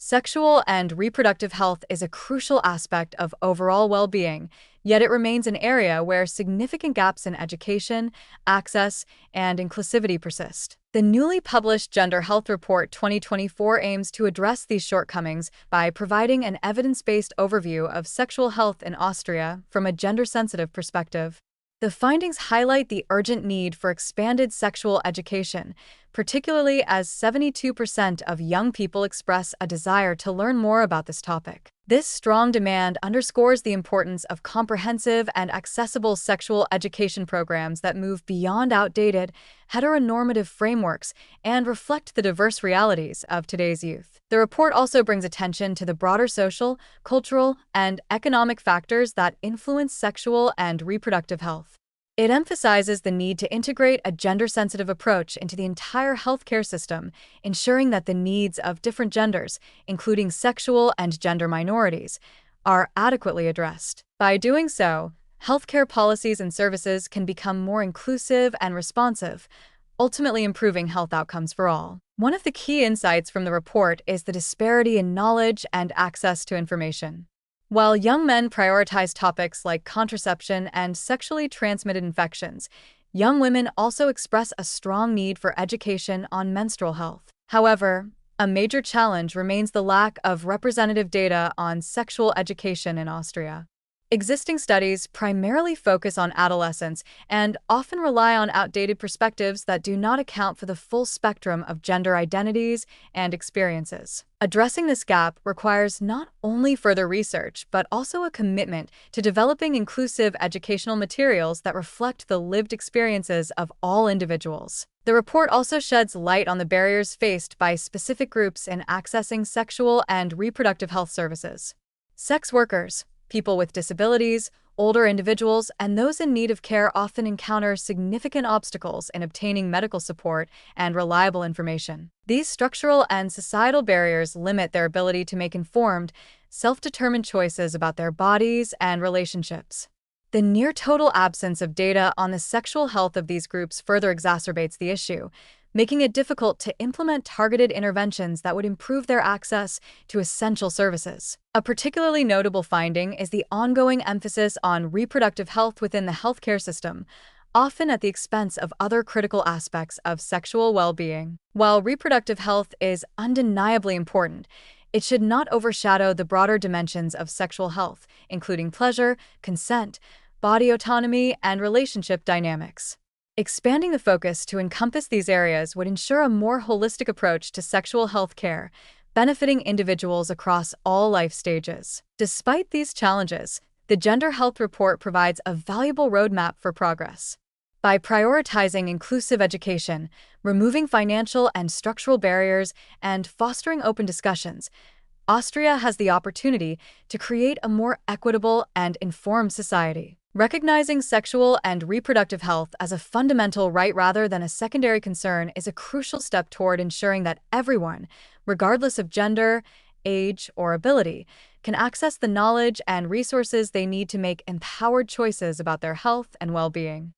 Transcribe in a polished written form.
Sexual and reproductive health is a crucial aspect of overall well-being, yet it remains an area where significant gaps in education, access, and inclusivity persist. The newly published Gender Health Report 2024 aims to address these shortcomings by providing an evidence-based overview of sexual health in Austria from a gender-sensitive perspective. The findings highlight the urgent need for expanded sexual education, particularly as 72% of young people express a desire to learn more about this topic. This strong demand underscores the importance of comprehensive and accessible sexual education programs that move beyond outdated, heteronormative frameworks and reflect the diverse realities of today's youth. The report also brings attention to the broader social, cultural, and economic factors that influence sexual and reproductive health. It emphasizes the need to integrate a gender-sensitive approach into the entire healthcare system, ensuring that the needs of different genders, including sexual and gender minorities, are adequately addressed. By doing so, healthcare policies and services can become more inclusive and responsive, ultimately improving health outcomes for all. One of the key insights from the report is the disparity in knowledge and access to information. While young men prioritize topics like contraception and sexually transmitted infections, young women also express a strong need for education on menstrual health. However, a major challenge remains the lack of representative data on sexual education in Austria. Existing studies primarily focus on adolescents and often rely on outdated perspectives that do not account for the full spectrum of gender identities and experiences. Addressing this gap requires not only further research, but also a commitment to developing inclusive educational materials that reflect the lived experiences of all individuals. The report also sheds light on the barriers faced by specific groups in accessing sexual and reproductive health services. Sex workers, people with disabilities, older individuals, and those in need of care often encounter significant obstacles in obtaining medical support and reliable information. These structural and societal barriers limit their ability to make informed, self-determined choices about their bodies and relationships. The near-total absence of data on the sexual health of these groups further exacerbates the issue, making it difficult to implement targeted interventions that would improve their access to essential services. A particularly notable finding is the ongoing emphasis on reproductive health within the healthcare system, often at the expense of other critical aspects of sexual well-being. While reproductive health is undeniably important, it should not overshadow the broader dimensions of sexual health, including pleasure, consent, body autonomy, and relationship dynamics. Expanding the focus to encompass these areas would ensure a more holistic approach to sexual health care, benefiting individuals across all life stages. Despite these challenges, the Gender Health Report provides a valuable roadmap for progress. By prioritizing inclusive education, removing financial and structural barriers, and fostering open discussions, Austria has the opportunity to create a more equitable and informed society. Recognizing sexual and reproductive health as a fundamental right rather than a secondary concern is a crucial step toward ensuring that everyone, regardless of gender, age, or ability, can access the knowledge and resources they need to make empowered choices about their health and well-being.